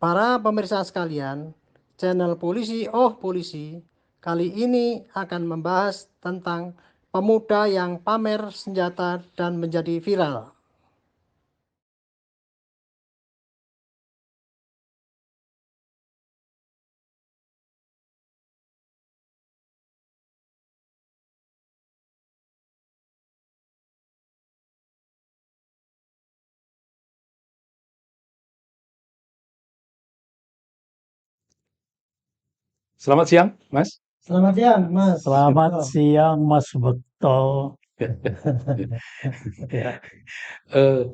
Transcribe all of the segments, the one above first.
Para pemirsa sekalian, channel Polisi Oh Polisi kali ini akan membahas tentang pemuda yang pamer senjata dan menjadi viral. Selamat siang, Mas. Selamat siang, Mas. Selamat Betul. siang, Mas Bekto. Ya, Eh,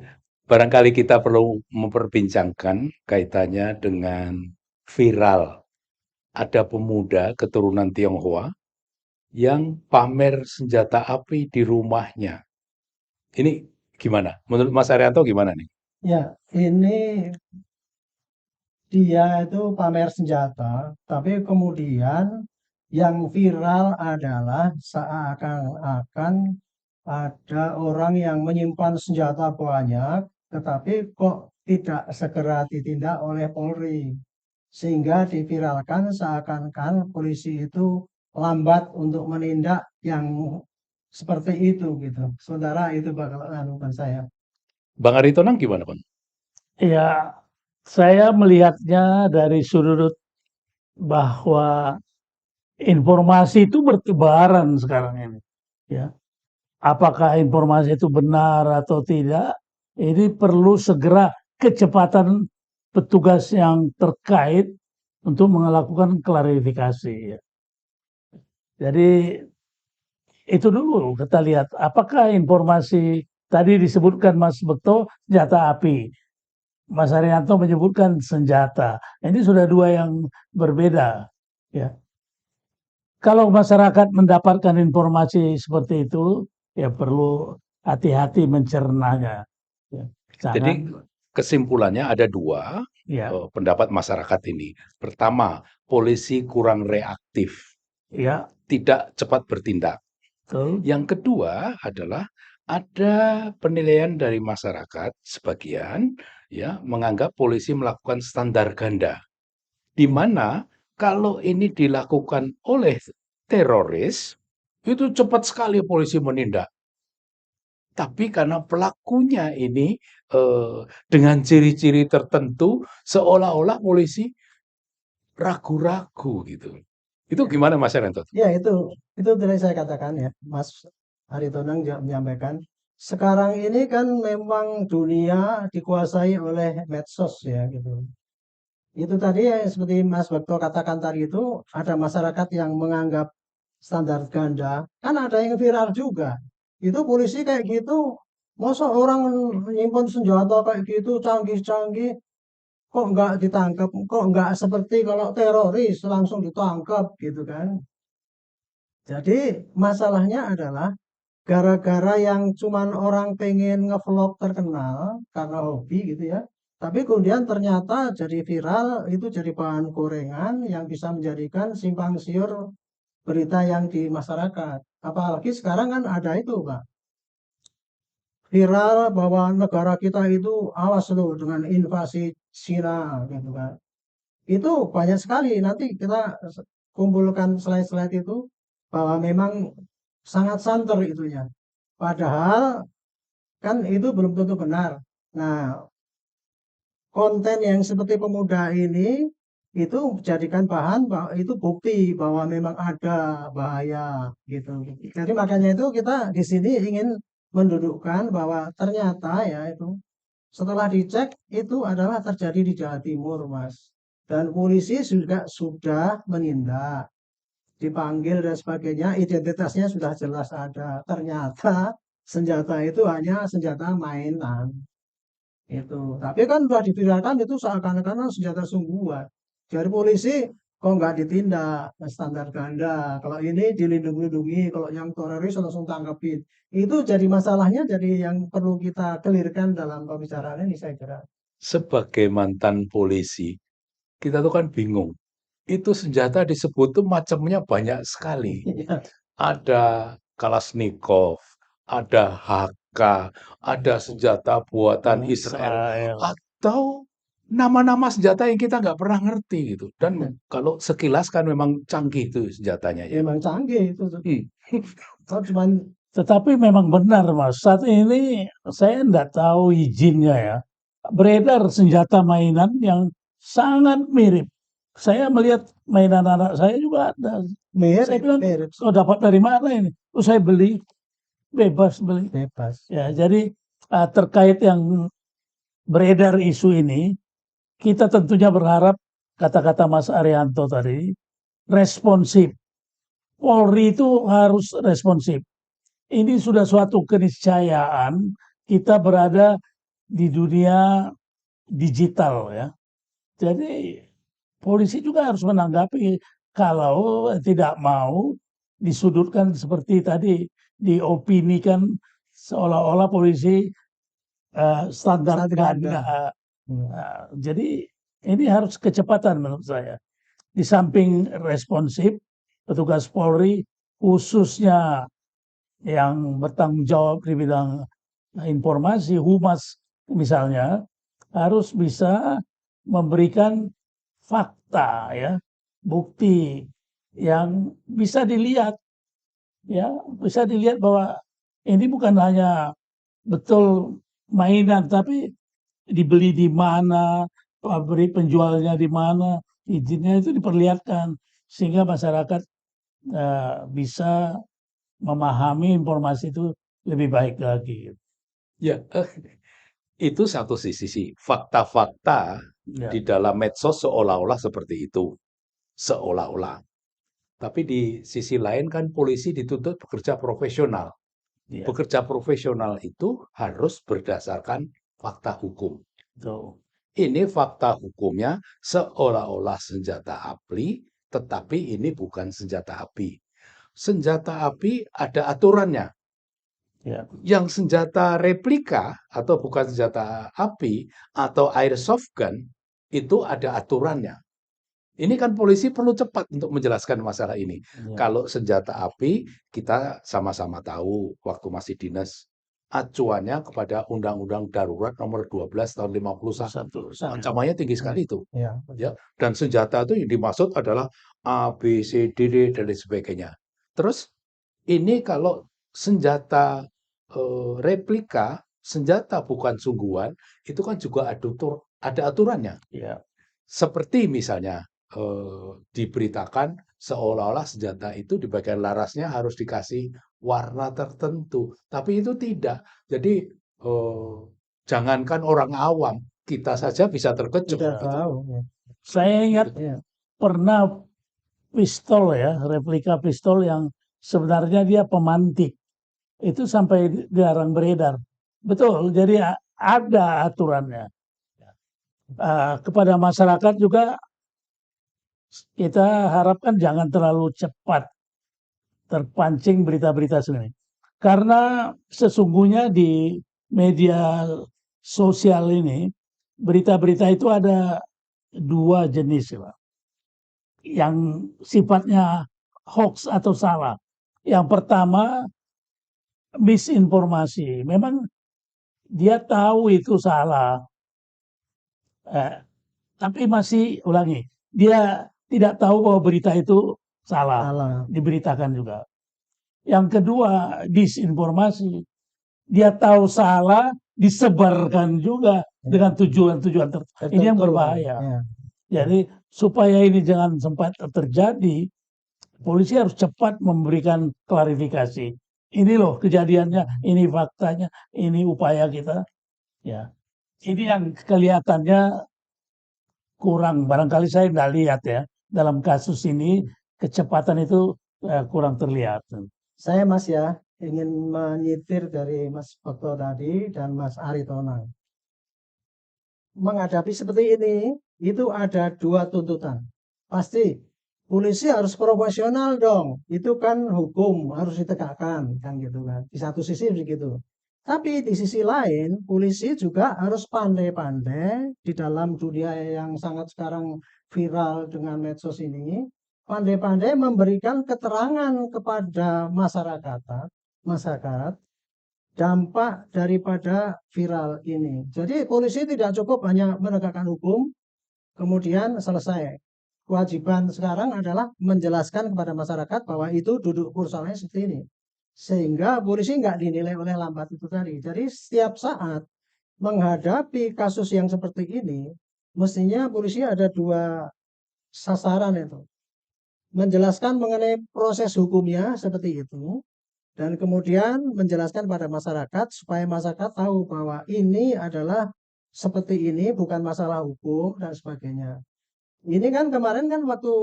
Barangkali kita perlu memperbincangkan kaitannya dengan viral. Ada pemuda keturunan Tionghoa yang pamer senjata api di rumahnya. Ini gimana? Menurut Mas Arianto gimana nih? Ya, ini dia itu pamer senjata, tapi kemudian yang viral adalah seakan-akan ada orang yang menyimpan senjata banyak, tetapi kok tidak segera ditindak oleh Polri. Sehingga diviralkan seakan-akan polisi itu lambat untuk menindak yang seperti itu gitu. Saudara itu bakal anukan saya. Bang Aritonang gimana, Bang? ya, saya melihatnya dari sudut bahwa informasi itu bertebaran sekarang ini. Ya, apakah informasi itu benar atau tidak? Ini perlu segera kecepatan petugas yang terkait untuk melakukan klarifikasi. Ya. Jadi itu dulu kita lihat apakah informasi tadi disebutkan Mas Bekto senjata api. Mas Haryanto menyebutkan senjata. Ini sudah dua yang berbeda. Ya. Kalau masyarakat mendapatkan informasi seperti itu, ya perlu hati-hati mencernanya. Ya. Jadi Jangan, kesimpulannya ada dua ya, pendapat masyarakat ini. Pertama, polisi kurang reaktif, ya, tidak cepat bertindak. betul. Yang kedua adalah ada penilaian dari masyarakat sebagian ya menganggap polisi melakukan standar ganda, di mana kalau ini dilakukan oleh teroris itu cepat sekali polisi menindak. Tapi karena pelakunya ini dengan ciri-ciri tertentu seolah-olah polisi ragu-ragu gitu. Itu gimana Mas Rentot? Ya, itu tadi saya katakan ya, Mas Aritonang juga menyampaikan. Sekarang ini kan memang dunia dikuasai oleh medsos ya gitu. Itu tadi yang seperti Mas Bekto katakan tadi itu ada masyarakat yang menganggap standar ganda, kan ada yang viral juga. Itu polisi kayak gitu, masa orang nyimpen senjata kayak gitu canggih-canggih, kok nggak ditangkap, kok nggak seperti kalau teroris langsung ditangkap gitu kan. Jadi masalahnya adalah gara-gara yang cuman orang pengen ngevlog terkenal karena hobi gitu ya. Tapi kemudian ternyata jadi viral, itu jadi bahan gorengan yang bisa menjadikan simpang siur berita yang di masyarakat. Apalagi sekarang kan ada itu, Pak. Viral bahwa negara kita itu awas loh dengan invasi Cina gitu kan. Itu banyak sekali. Nanti kita kumpulkan slide-slide itu bahwa memang sangat santer itunya. Padahal kan itu belum tentu benar. Nah, konten yang seperti pemuda ini itu jadikan bahan bahwa itu bukti bahwa memang ada bahaya gitu. Jadi makanya itu kita di sini ingin mendudukkan bahwa ternyata ya itu setelah dicek itu adalah terjadi di Jawa Timur, Mas. Dan polisi juga sudah menindak, dipanggil dan sebagainya, identitasnya sudah jelas ada. Ternyata senjata itu hanya senjata mainan. Itu. Tapi kan sudah diviralkan itu seakan-akan senjata sungguhan. Dari polisi kok nggak ditindak standar ganda. Kalau ini dilindungi, kalau yang teroris langsung tangkepin. Itu jadi masalahnya jadi yang perlu kita clearkan dalam pembicaraan ini saya kira. Sebagai mantan polisi, kita tuh kan bingung. Itu senjata disebut tuh macamnya banyak sekali. Ada Kalashnikov, ada HK, ada senjata buatan Israel, Israel. atau nama-nama senjata yang kita nggak pernah ngerti gitu. Dan kalau sekilas kan memang canggih itu senjatanya ya. Memang canggih itu tuh. Hmm. Kalau cuman Tetapi memang benar, Mas. Saat ini saya enggak tahu izinnya ya. Beredar senjata mainan yang sangat mirip. Saya melihat mainan anak saya juga ada. Saya mirip, bilang, mirip, "Kau dapat dari mana ini?" Oh, saya beli, bebas beli. bebas. Ya, jadi terkait yang beredar isu ini, kita tentunya berharap kata-kata Mas Arianto tadi responsif. Polri itu harus responsif. Ini sudah suatu keniscayaan kita berada di dunia digital ya. Jadi polisi juga harus menanggapi kalau tidak mau disudutkan seperti tadi diopinikan seolah-olah polisi standar Standar ganda. ganda. Jadi ini harus kecepatan menurut saya. Di samping responsif, petugas Polri khususnya yang bertanggung jawab di bidang informasi, humas misalnya, harus bisa memberikan fakta ya, bukti yang bisa dilihat ya, bisa dilihat bahwa ini bukan hanya betul mainan tapi dibeli di mana, pabrik penjualnya di mana, izinnya itu diperlihatkan sehingga masyarakat bisa memahami informasi itu lebih baik lagi. Ya, itu satu sisi. Fakta-fakta Ya, di dalam medsos seolah-olah seperti itu. Seolah-olah. Tapi di sisi lain kan polisi dituntut bekerja profesional. ya, Bekerja profesional itu harus berdasarkan fakta hukum. betul. Ini fakta hukumnya seolah-olah senjata api, tetapi ini bukan senjata api. Senjata api ada aturannya. Ya, Yang senjata replika atau bukan senjata api atau airsoft gun itu ada aturannya. Ini kan polisi perlu cepat untuk menjelaskan masalah ini. ya. Kalau senjata api, kita sama-sama tahu waktu masih dinas, acuannya kepada Undang-Undang Darurat Nomor 12 Tahun 51. Satu. Ancamannya tinggi sekali itu. Ya, Ya, dan senjata itu yang dimaksud adalah A, B, C, D, dan lain sebagainya. Terus ini kalau senjata replika, senjata bukan sungguhan, itu kan juga ada aturannya. Ya, Seperti misalnya diberitakan seolah-olah senjata itu di bagian larasnya harus dikasih warna tertentu, tapi itu tidak. Jadi jangankan orang awam, kita saja bisa terkejut tidak gitu. tahu. Ya. saya ingat Ya. pernah pistol ya, replika pistol yang sebenarnya dia pemantik. Itu sampai dilarang beredar. Betul, jadi ada aturannya. Kepada masyarakat juga kita harapkan jangan terlalu cepat terpancing berita-berita seperti ini. Karena sesungguhnya di media sosial ini, berita-berita itu ada dua jenis. Pak. Yang sifatnya hoax atau salah. Yang pertama, misinformasi. Memang dia tahu itu salah. Tapi masih ulangi, dia tidak tahu bahwa berita itu salah, Salah. diberitakan juga. Yang kedua, disinformasi. Dia tahu salah, disebarkan juga dengan tujuan-tujuan tertentu. Ini yang berbahaya. Ya. Jadi supaya ini jangan sempat terjadi, polisi harus cepat memberikan klarifikasi. Ini loh kejadiannya, ini faktanya, ini upaya kita. Ya, ini yang kelihatannya kurang. Barangkali saya tidak lihat ya dalam kasus ini kecepatan itu kurang terlihat. Saya Mas ya ingin menyitir dari Mas Okto tadi dan Mas Aritonang. Menghadapi seperti ini itu ada dua tuntutan. Pasti polisi harus profesional dong. Itu kan hukum harus ditegakkan kan gitu kan. Di satu sisi begitu. Tapi di sisi lain polisi juga harus pandai-pandai di dalam dunia yang sangat sekarang viral dengan medsos ini, pandai-pandai memberikan keterangan kepada masyarakat dampak daripada viral ini. Jadi polisi tidak cukup hanya menegakkan hukum, kemudian selesai. Kewajiban sekarang adalah menjelaskan kepada masyarakat bahwa itu duduk persoalannya seperti ini. Sehingga polisi nggak dinilai oleh lambat itu tadi. Jadi setiap saat menghadapi kasus yang seperti ini, mestinya polisi ada dua sasaran itu. Menjelaskan mengenai proses hukumnya seperti itu, dan kemudian menjelaskan pada masyarakat supaya masyarakat tahu bahwa ini adalah seperti ini, bukan masalah hukum dan sebagainya. Ini kan kemarin kan waktu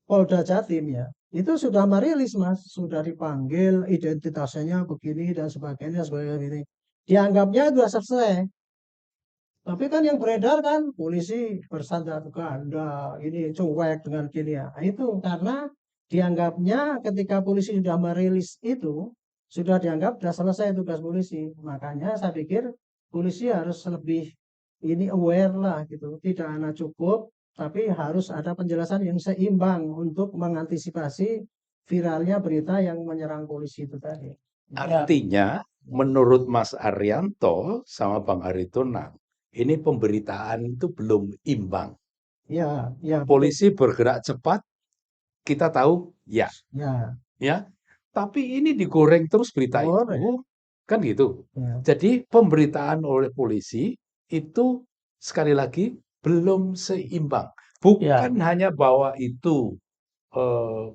Polda Jatim ya, itu sudah merilis Mas, sudah dipanggil, identitasnya begini dan sebagainya, sebagainya. Dianggapnya sudah selesai. Tapi kan yang beredar kan polisi bersandar ganda, ini cuek dengan gini ya. Nah, itu karena dianggapnya ketika polisi sudah merilis itu, sudah dianggap sudah selesai tugas polisi. Makanya saya pikir polisi harus lebih ini aware lah gitu. Tidak hanya cukup, tapi harus ada penjelasan yang seimbang untuk mengantisipasi viralnya berita yang menyerang polisi itu tadi. Ya, Artinya, menurut Mas Arianto sama Bang Aritonang, ini pemberitaan itu belum imbang. Ya, ya, betul. Polisi bergerak cepat, kita tahu, ya, Ya, ya. Tapi ini digoreng terus berita boleh. itu, kan gitu. Ya. Jadi pemberitaan oleh polisi itu sekali lagi belum seimbang. ya, Bukan hanya bahwa itu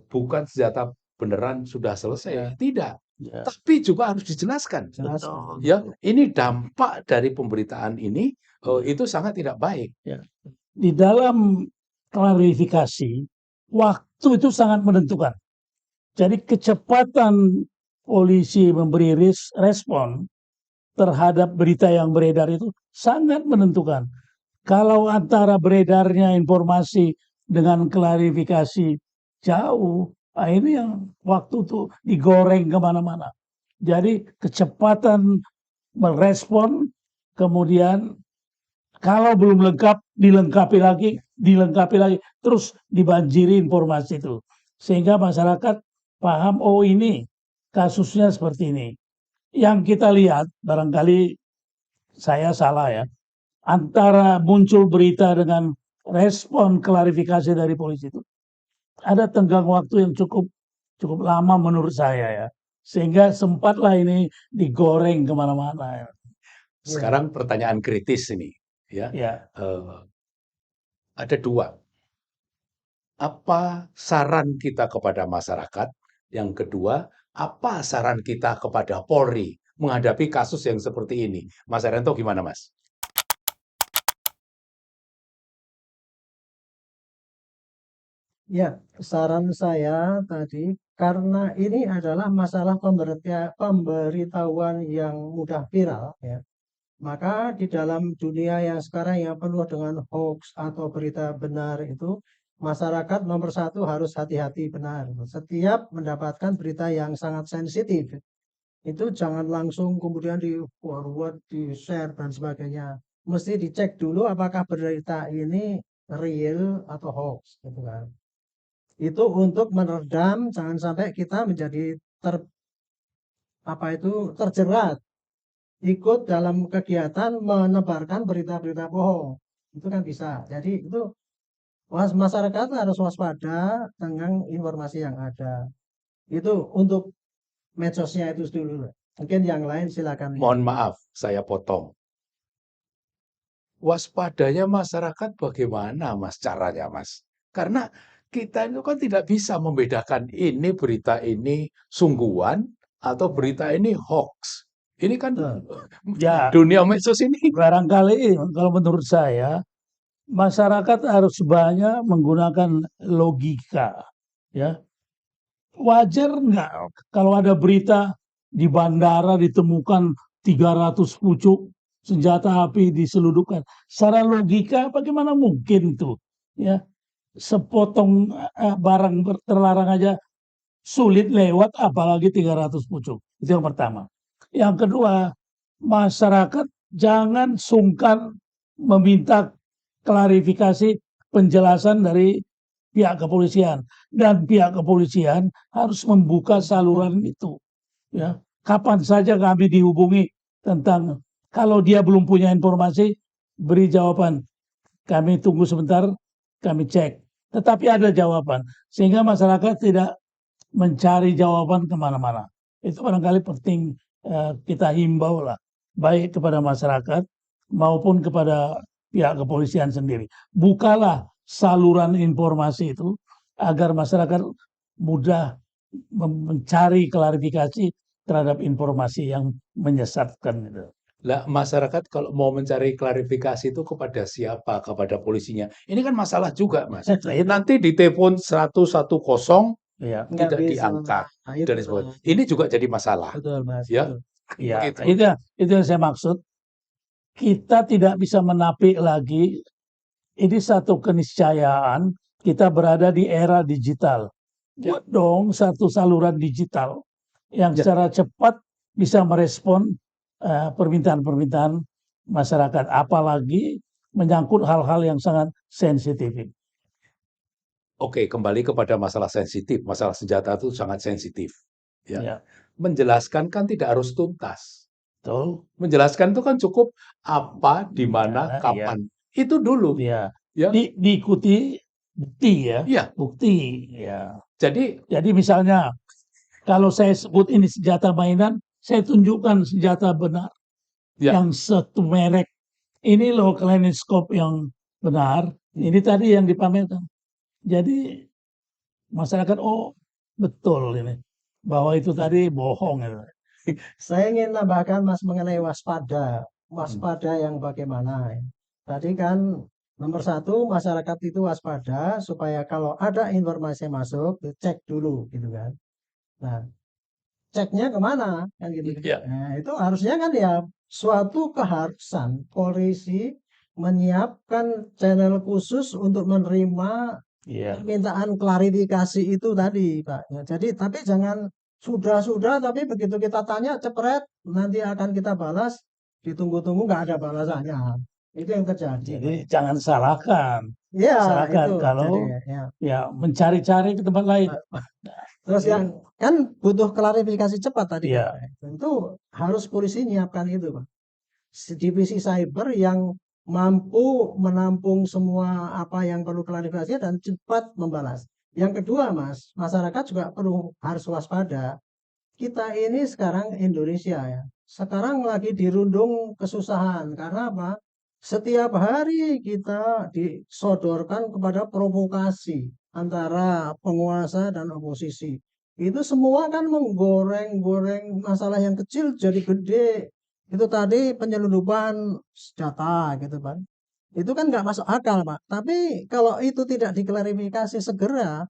bukan senjata beneran sudah ya, selesai, tidak. ya, Tapi juga harus dijelaskan. Jelaskan. betul. Ya, ini dampak dari pemberitaan ini itu sangat tidak baik. Ya. Di dalam klarifikasi, waktu itu sangat menentukan. Jadi kecepatan polisi memberi respon terhadap berita yang beredar itu sangat menentukan. Kalau antara beredarnya informasi dengan klarifikasi jauh, ini yang waktu itu digoreng kemana-mana. Jadi kecepatan merespon, kemudian kalau belum lengkap, dilengkapi lagi, terus dibanjiri informasi itu. Sehingga masyarakat paham, oh ini kasusnya seperti ini. Yang kita lihat, barangkali saya salah ya, antara muncul berita dengan respon klarifikasi dari polisi itu, ada tenggang waktu yang cukup lama menurut saya ya. Sehingga sempatlah ini digoreng kemana-mana. Ya. Sekarang pertanyaan kritis ini, ya. Ya, Ada dua. Apa saran kita kepada masyarakat? Yang kedua, apa saran kita kepada Polri menghadapi kasus yang seperti ini? Mas Arianto gimana, Mas? Ya, saran saya tadi, karena ini adalah masalah pemberitahuan yang mudah viral, ya, maka di dalam dunia yang sekarang yang penuh dengan hoax atau berita benar itu, masyarakat nomor satu harus hati-hati benar. Setiap mendapatkan berita yang sangat sensitif, itu jangan langsung kemudian di-forward, di-share, dan sebagainya. Mesti dicek dulu apakah berita ini real atau hoax, gitu kan. Itu untuk meredam, jangan sampai kita menjadi terjerat ikut dalam kegiatan menebarkan berita-berita bohong. Itu kan bisa. Jadi itu masyarakat harus waspada dengan informasi yang ada. Itu untuk medsosnya itu dulu. Mungkin yang lain silakan. Mohon maaf, saya potong. Waspadanya masyarakat bagaimana, Mas, caranya, Mas? Karena kita itu kan tidak bisa membedakan ini berita ini sungguhan atau berita ini hoax. Ini kan ya, dunia medsos ini. barangkali kalau menurut saya masyarakat harus banyak menggunakan logika, ya. Wajar nggak kalau ada berita di bandara ditemukan 300 pucuk senjata api diselundupkan. Secara logika bagaimana mungkin tuh, ya, sepotong barang terlarang aja sulit lewat, apalagi 300 pucuk. Itu yang pertama. Yang kedua, masyarakat jangan sungkan meminta klarifikasi penjelasan dari pihak kepolisian, dan pihak kepolisian harus membuka saluran itu, ya. kapan saja kami dihubungi tentang kalau dia belum punya informasi, beri jawaban. Kami tunggu sebentar, kami cek. Tetapi ada jawaban. Sehingga masyarakat tidak mencari jawaban kemana-mana. Itu barangkali penting kita himbau lah. Baik kepada masyarakat maupun kepada pihak kepolisian sendiri. Bukalah saluran informasi itu agar masyarakat mudah mencari klarifikasi terhadap informasi yang menyesatkan itu. Lah, masyarakat kalau mau mencari klarifikasi itu kepada siapa? Kepada polisinya. Ini kan masalah juga, Mas. Nanti di telepon 110 Ya, Nggak tidak bisa. diangkat Nah, dan itu sebagainya. Mas. Ini juga jadi masalah, Betul, Mas. ya. Betul. ya, Begitu. itu yang saya maksud. Kita tidak bisa menapik lagi. Ini satu keniscayaan kita berada di era digital. Buat dong satu saluran digital yang Ya. secara cepat bisa merespon permintaan-permintaan masyarakat, apalagi menyangkut hal-hal yang sangat sensitif. Oke, kembali kepada masalah sensitif. Masalah senjata itu sangat sensitif. Ya. Ya, Menjelaskan kan tidak harus tuntas. betul. Menjelaskan itu kan cukup apa, di mana, Ya, kapan. Itu dulu. ya. Ya. Diikuti bukti ya. Iya. Bukti ya. Jadi Jadi misalnya kalau saya sebut ini senjata mainan, saya tunjukkan senjata benar ya, yang satu merek. Ini loh Kalashnikov yang benar. Ini tadi yang dipamerkan. Jadi masyarakat betul ini bahwa itu tadi bohong. Saya ingin tambahkan Mas mengenai waspada. Waspada yang bagaimana? Tadi kan nomor satu masyarakat itu waspada supaya kalau ada informasi masuk cek dulu gitu kan. Nah, ceknya kemana kan gitu. ya. Nah, itu harusnya kan ya suatu keharusan polisi menyiapkan channel khusus untuk menerima Iya. permintaan klarifikasi itu tadi, Pak. Ya, jadi tapi jangan sudah tapi begitu kita tanya cepret nanti akan kita balas ditunggu-tunggu nggak ada balasannya. Itu yang terjadi, Pak. Jadi jangan salahkan. Ya, Salahkan itu kalau jadi ya mencari-cari ke tempat lain. terus yang kan butuh klarifikasi cepat tadi Iya. kan. Itu harus polisi nyiapkan itu, Pak. Divisi cyber yang mampu menampung semua apa yang perlu klarifikasi dan cepat membalas. Yang kedua, Mas, masyarakat juga harus waspada. Kita ini sekarang Indonesia ya. Sekarang lagi dirundung kesusahan karena apa? Setiap hari kita disodorkan kepada provokasi antara penguasa dan oposisi. Itu semua kan menggoreng-goreng masalah yang kecil jadi gede. Itu tadi penyelundupan senjata gitu kan. Itu kan nggak masuk akal, Pak. Tapi kalau itu tidak diklarifikasi segera,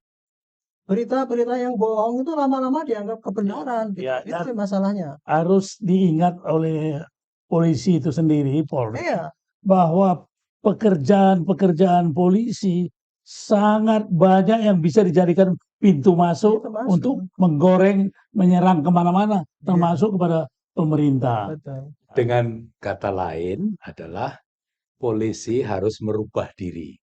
berita-berita yang bohong itu lama-lama dianggap kebenaran. Gitu. Ya, Itu masalahnya. harus diingat oleh polisi itu sendiri, Polri, Iya, bahwa pekerjaan-pekerjaan polisi sangat banyak yang bisa dijadikan pintu masuk Pintu masuk. untuk menggoreng, menyerang kemana-mana, Iya. termasuk kepada pemerintah. betul. Dengan kata lain adalah polisi harus merubah diri,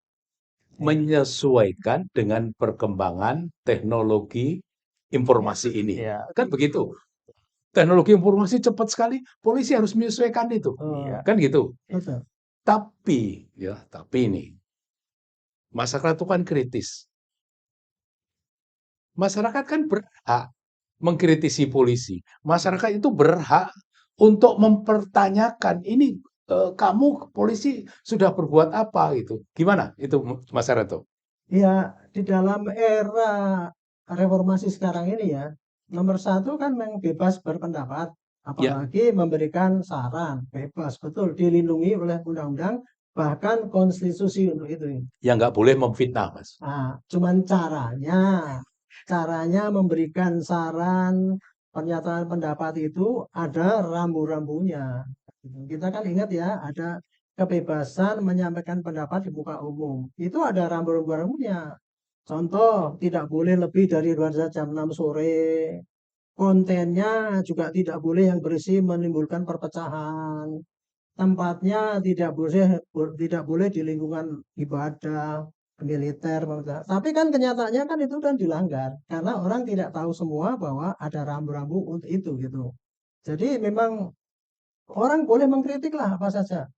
menyesuaikan dengan perkembangan teknologi informasi ini. Ya. Kan begitu. Teknologi informasi cepat sekali, polisi harus menyesuaikan itu. Oh, Kan gitu. betul. Tapi ini masyarakat itu kan kritis. Masyarakat kan berhak mengkritisi polisi. Masyarakat itu berhak untuk mempertanyakan ini kamu polisi sudah berbuat apa gitu. Gimana itu masyarakat itu? Ya, di dalam era reformasi sekarang ini ya, nomor satu kan memang bebas berpendapat, apalagi memberikan saran, bebas, betul, dilindungi oleh undang-undang, bahkan konstitusi untuk itu. Yang nggak boleh memfitnah, Mas. Nah, cuman caranya memberikan saran, pernyataan pendapat itu ada rambu-rambunya. Kita kan ingat ya, ada kebebasan menyampaikan pendapat di muka umum. Itu ada rambu-rambunya. Contoh, tidak boleh lebih dari 12 jam 6 sore. Kontennya juga tidak boleh yang berisi menimbulkan perpecahan. Tempatnya tidak boleh di lingkungan ibadah, militer. Tapi kan kenyataannya kan itu kan dilanggar karena orang tidak tahu semua bahwa ada rambu-rambu untuk itu gitu. Jadi memang orang boleh mengkritik lah apa saja,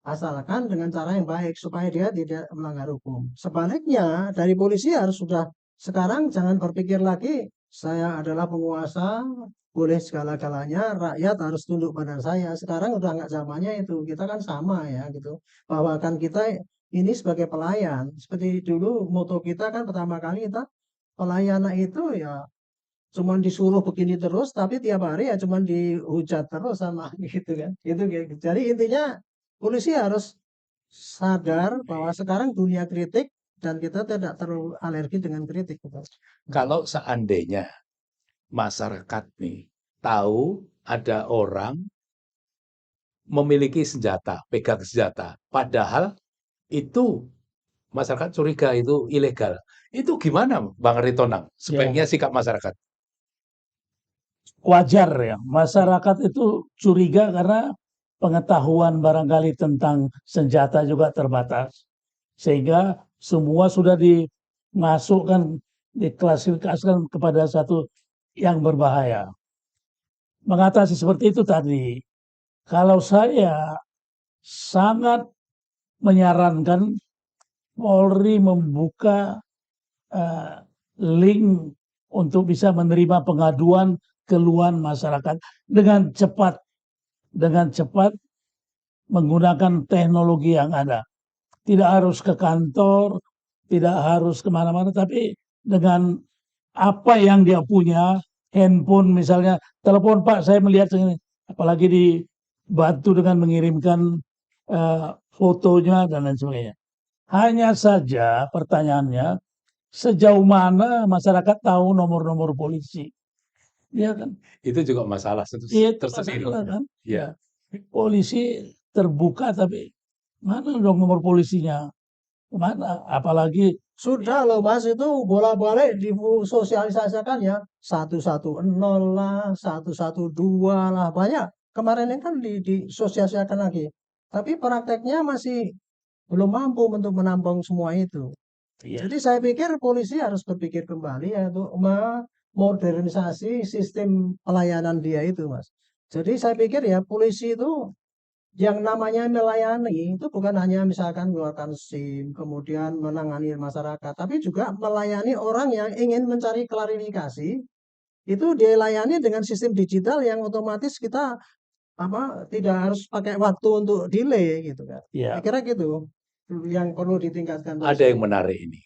asalkan dengan cara yang baik supaya dia tidak melanggar hukum. Sebaliknya dari polisi harus sudah sekarang jangan berpikir lagi saya adalah penguasa, boleh segala-galanya, rakyat harus tunduk pada saya. Sekarang udah nggak zamannya itu. Kita kan sama ya gitu. Bahwa kan kita ini sebagai pelayan. Seperti dulu moto kita kan pertama kali kita pelayanan itu ya cuman disuruh begini terus, tapi tiap hari ya cuman dihujat terus sama gitu kan. Itu gitu. Jadi intinya polisi harus sadar bahwa sekarang dunia kritik dan kita tidak terlalu alergi dengan kritik gitu. Kalau seandainya masyarakat nih tahu ada orang memiliki senjata, pegang senjata, padahal itu masyarakat curiga itu ilegal. Itu gimana, Bang Ritonang? Sebaiknya Ya, sikap masyarakat. wajar ya. Masyarakat itu curiga karena pengetahuan barangkali tentang senjata juga terbatas. Sehingga semua sudah dimasukkan, diklasifikasikan kepada satu yang berbahaya. Mengatasi seperti itu tadi, kalau saya sangat menyarankan Polri membuka link untuk bisa menerima pengaduan keluhan masyarakat dengan cepat menggunakan teknologi yang ada. Tidak harus ke kantor, tidak harus kemana-mana, tapi dengan apa yang dia punya, handphone misalnya, telepon Pak, saya melihat ini, apalagi dibantu dengan mengirimkan fotonya dan lain sebagainya. Hanya saja pertanyaannya, sejauh mana masyarakat tahu nomor-nomor polisi? Ya kan? Itu juga masalah Itu tersendiri. masalah kan? Ya. Ya. Polisi terbuka tapi mana dong nomor polisinya? Mana? Apalagi Sudah loh Mas itu bola-balik disosialisasikan ya 110 lah, 112 lah banyak. Kemarin ini kan disosialisasikan lagi. Tapi prakteknya masih belum mampu untuk menampung semua itu. ya, Jadi saya pikir polisi harus berpikir kembali ya untuk memodernisasi sistem pelayanan dia itu, Mas. Jadi saya pikir ya polisi itu yang namanya melayani itu bukan hanya misalkan mengeluarkan SIM, kemudian menangani masyarakat, tapi juga melayani orang yang ingin mencari klarifikasi. Itu dilayani dengan sistem digital yang otomatis kita apa tidak harus pakai waktu untuk delay gitu kan. Saya ya, kira gitu yang perlu ditingkatkan terus. Ada yang menarik ini.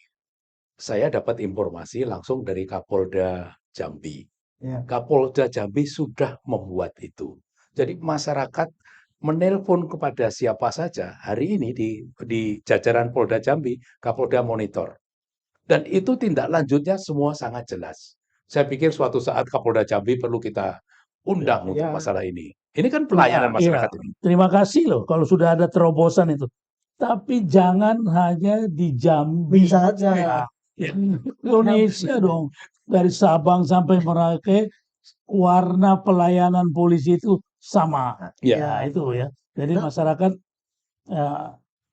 Saya dapat informasi langsung dari Kapolda Jambi. Ya. Kapolda Jambi sudah membuat itu. Jadi masyarakat menelpon kepada siapa saja hari ini di jajaran Polda Jambi, Kapolda monitor. Dan itu tindak lanjutnya semua sangat jelas. Saya pikir suatu saat Kapolda Jambi perlu kita undang untuk Ya, masalah ini. Ini kan iya, pelayanan iya. masyarakat ini. Terima kasih loh kalau sudah ada terobosan itu. Tapi jangan hanya di Jambi. bisa aja. Ya, Indonesia dong. Dari Sabang sampai Merauke, warna pelayanan polisi itu sama. Ya, Ya, itu ya. Jadi Nah, masyarakat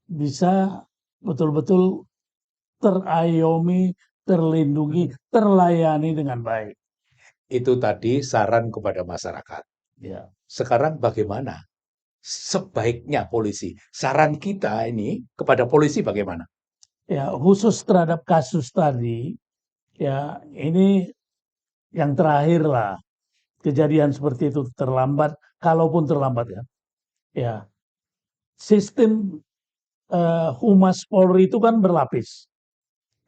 bisa betul-betul terayomi, terlindungi, terlayani dengan baik. itu tadi saran kepada masyarakat. Ya. Sekarang bagaimana sebaiknya polisi? Saran kita ini kepada polisi bagaimana? Ya, khusus terhadap kasus tadi, ya ini yang terakhir lah kejadian seperti itu terlambat, kalaupun terlambat ya. Ya, sistem Humas Polri itu kan berlapis.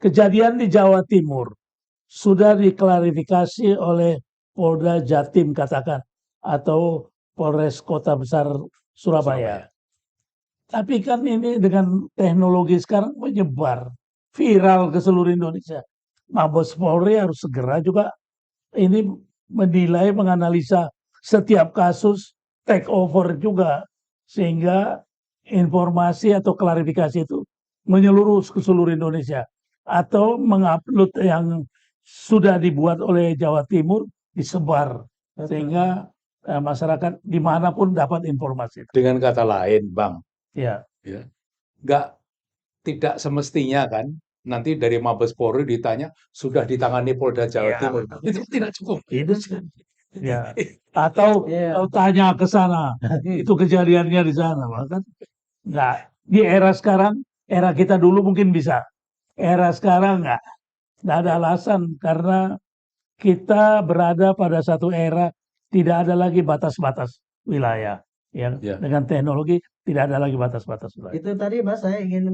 Kejadian di Jawa Timur sudah diklarifikasi oleh Polda Jatim katakan atau Polres Kota Besar Surabaya. Tapi kan ini dengan teknologi sekarang menyebar viral ke seluruh Indonesia. Mabes Polri harus segera juga ini menilai, menganalisa setiap kasus, take over juga sehingga informasi atau klarifikasi itu menyeluruh ke seluruh Indonesia atau mengupload yang sudah dibuat oleh Jawa Timur disebar sehingga masyarakat dimanapun dapat informasi. Dengan kata lain, Bang, Ya, ya, nggak tidak semestinya kan nanti dari Mabes Polri ditanya sudah ditangani Polda Jawa ya, Timur. Itu tidak cukup. itu Ya. Atau Iya. tanya ke sana, itu kejadiannya di sana, bahkan nggak. Di era sekarang, era kita dulu mungkin bisa, era sekarang nggak ada alasan karena kita berada pada satu era tidak ada lagi batas-batas wilayah, ya. Ya. Dengan teknologi tidak ada lagi batas-batas wilayah. Itu tadi Mas saya ingin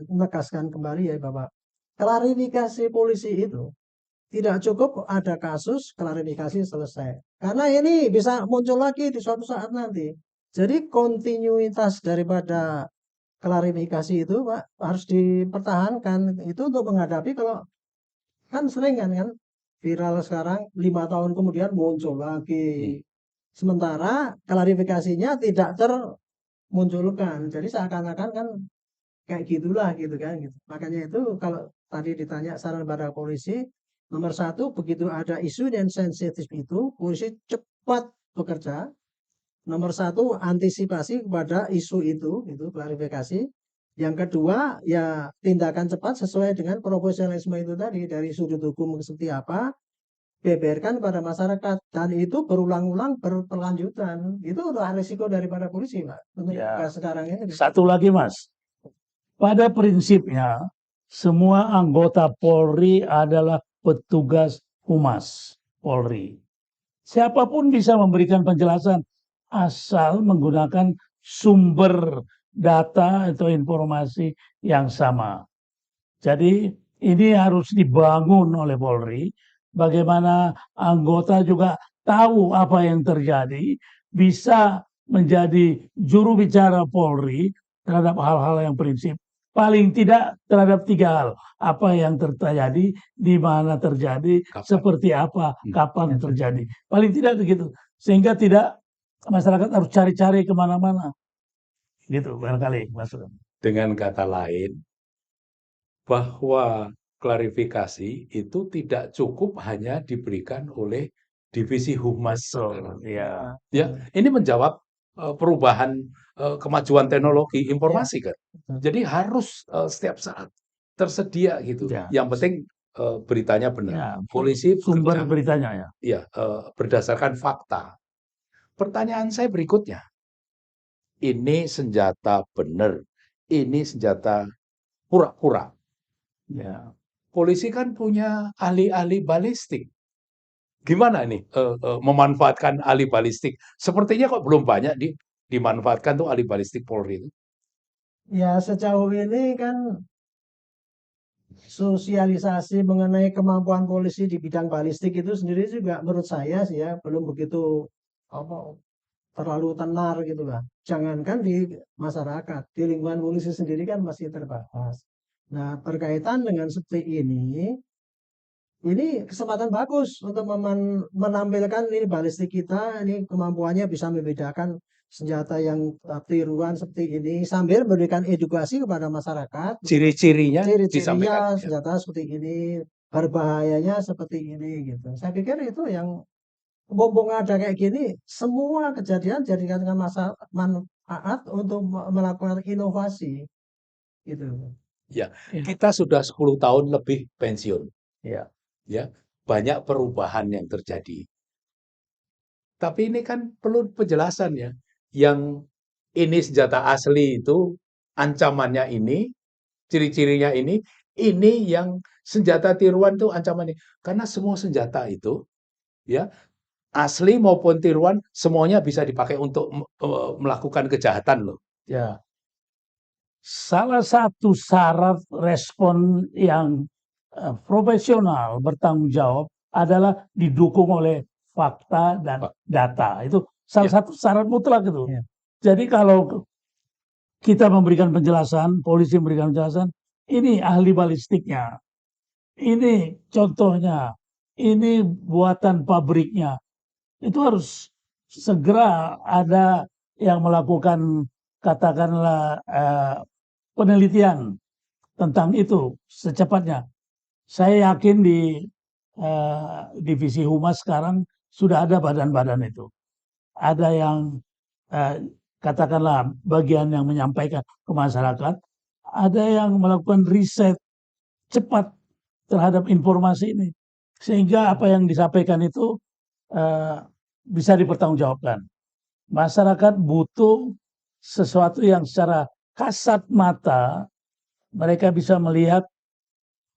menegaskan kembali ya bahwa klarifikasi polisi itu tidak cukup ada kasus klarifikasi selesai. Karena ini bisa muncul lagi di suatu saat nanti. Jadi kontinuitas daripada klarifikasi itu Pak harus dipertahankan. Itu untuk menghadapi kalau kan sering kan viral sekarang 5 tahun kemudian muncul lagi. Sementara klarifikasinya tidak termunculkan. Jadi seakan-akan kan kayak gitulah gitu kan gitu. Makanya itu kalau tadi ditanya saran pada polisi, nomor satu begitu ada isu yang sensitif itu polisi cepat bekerja. Nomor satu antisipasi kepada isu itu klarifikasi. Yang kedua ya tindakan cepat sesuai dengan profesionalisme itu tadi dari sudut hukum seperti apa beberkan pada masyarakat dan itu berulang-ulang berkelanjutan itu adalah risiko daripada polisi Pak untuk Ya. sekarang ini. Satu lagi Mas, pada prinsipnya semua anggota Polri adalah petugas humas Polri. Siapapun bisa memberikan penjelasan asal menggunakan sumber data atau informasi yang sama. Jadi ini harus dibangun oleh Polri. Bagaimana anggota juga tahu apa yang terjadi, bisa menjadi juru bicara Polri terhadap hal-hal yang prinsip. Paling tidak terhadap 3 hal. Apa yang terjadi, di mana terjadi, Kapan? seperti apa, kapan terjadi. Paling tidak begitu. Sehingga tidak masyarakat harus cari-cari kemana-mana. Gitu barangkali maksudnya. Dengan kata lain, bahwa klarifikasi itu tidak cukup hanya diberikan oleh divisi humas. Betul, ya. Ya, ini menjawab perubahan kemajuan teknologi informasi kan. Jadi harus setiap saat tersedia gitu. Ya. Yang penting beritanya benar. Ya, Polisi sumber bekerja, beritanya ya. ya berdasarkan fakta. Pertanyaan saya berikutnya, ini senjata benar, ini senjata pura-pura. Ya. Polisi kan punya ahli-ahli balistik. Gimana nih memanfaatkan ahli balistik? Sepertinya kok belum banyak dimanfaatkan tuh ahli balistik Polri itu. Ya sejauh ini kan sosialisasi mengenai kemampuan polisi di bidang balistik itu sendiri juga menurut saya sih ya belum begitu apa terlalu tenar gitu lah. Jangankan di masyarakat, di lingkungan polisi sendiri kan masih terbatas. Nah berkaitan dengan seperti ini kesempatan bagus untuk menampilkan ini balistik kita, ini kemampuannya bisa membedakan senjata yang tiruan seperti ini sambil memberikan edukasi kepada masyarakat. Ciri-cirinya disampaikan. Ciri-cirinya senjata seperti ini, berbahayanya seperti ini gitu. Saya pikir itu yang mumpung ada kayak gini, semua kejadian jadikan manfaat untuk melakukan inovasi gitu. Ya, kita sudah 10 tahun lebih pensiun. Ya. Ya, banyak perubahan yang terjadi. Tapi ini kan perlu penjelasan ya. Yang ini senjata asli itu ancamannya ini, ciri-cirinya ini yang senjata tiruan itu ancamannya. Karena semua senjata itu ya asli maupun tiruan semuanya bisa dipakai untuk melakukan kejahatan loh. Ya. Salah satu syarat respon yang profesional bertanggung jawab adalah didukung oleh fakta dan data. Itu salah satu syarat mutlak itu. Ya. Jadi kalau kita memberikan penjelasan, polisi memberikan penjelasan, ini ahli balistiknya, ini contohnya, ini buatan pabriknya. Itu harus segera ada yang melakukan katakanlah penelitian tentang itu secepatnya. Saya yakin di divisi humas sekarang sudah ada badan-badan itu. Ada yang katakanlah bagian yang menyampaikan ke masyarakat, ada yang melakukan riset cepat terhadap informasi ini. Sehingga apa yang disampaikan itu bisa dipertanggungjawabkan. Masyarakat butuh sesuatu yang secara kasat mata mereka bisa melihat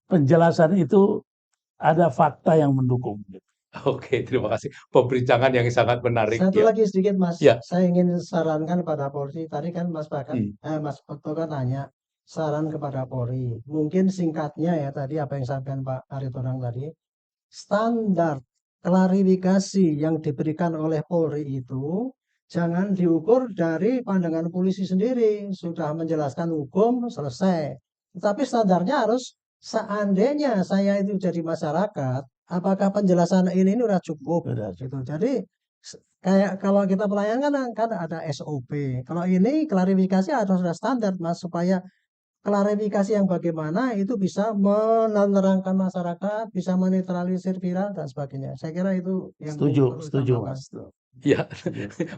penjelasan itu ada fakta yang mendukung. Oke, terima kasih. Pembincangan yang sangat menarik Satu ya. lagi sedikit Mas, Ya. saya ingin sarankan pada Polri. Tadi kan Mas Hmm. Otto kan tanya saran kepada Polri. Mungkin singkatnya ya tadi apa yang sampaikan Pak Aritonang tadi, standar klarifikasi yang diberikan oleh Polri itu jangan diukur dari pandangan polisi sendiri. Sudah menjelaskan hukum, selesai. Tetapi standarnya harus seandainya saya itu jadi masyarakat, apakah penjelasan ini udah cukup gitu. Jadi kayak kalau kita pelayanan kan ada SOP. Kalau ini klarifikasi harus ada standar Mas supaya klarifikasi yang bagaimana itu bisa menerangkan masyarakat, bisa menetralisir viral dan sebagainya. Saya kira itu yang perlu Setuju ditambahkan. Mas. Ya,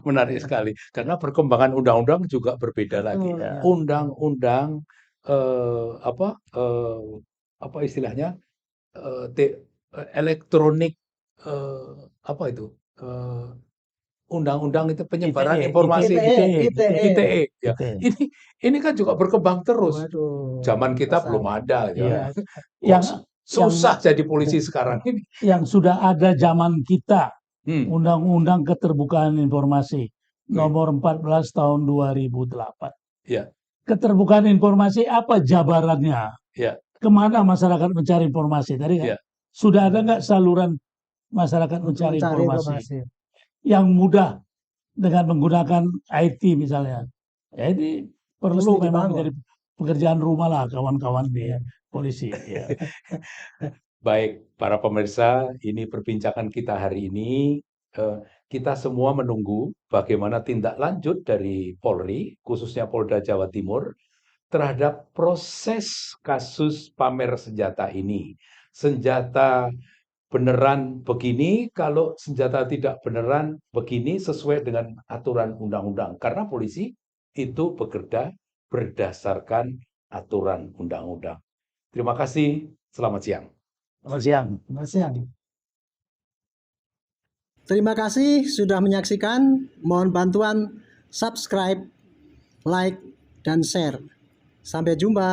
menarik sekali. Karena perkembangan undang-undang juga berbeda lagi. Betul, ya. Undang-undang apa istilahnya elektronik apa itu undang-undang itu penyebaran ITE, informasi ITE ya. ITE. Ini kan juga berkembang terus. Waduh, Zaman kita besar. belum ada ya. Iya. Kok susah jadi polisi sekarang ini. Yang sudah ada zaman kita, Hmm. Undang-Undang Keterbukaan Informasi nomor 14 tahun 2008. Ya. Keterbukaan informasi apa jabarannya? Ya. Kemana masyarakat mencari informasi? Tadi kan Ya. sudah ada nggak saluran masyarakat mencari informasi yang mudah dengan menggunakan IT misalnya? Ya ini perlu Mesti memang dibangun. menjadi pekerjaan rumah lah kawan-kawan di polisi. Ya. Baik, para pemirsa, ini perbincangan kita hari ini. Kita semua menunggu bagaimana tindak lanjut dari Polri, khususnya Polda Jawa Timur, terhadap proses kasus pamer senjata ini. Senjata beneran begini, kalau senjata tidak beneran begini sesuai dengan aturan undang-undang. Karena polisi itu bekerja berdasarkan aturan undang-undang. Terima kasih, selamat siang. Selamat siang. Selamat siang. Terima kasih sudah menyaksikan. Mohon bantuan subscribe, like, dan share. Sampai jumpa.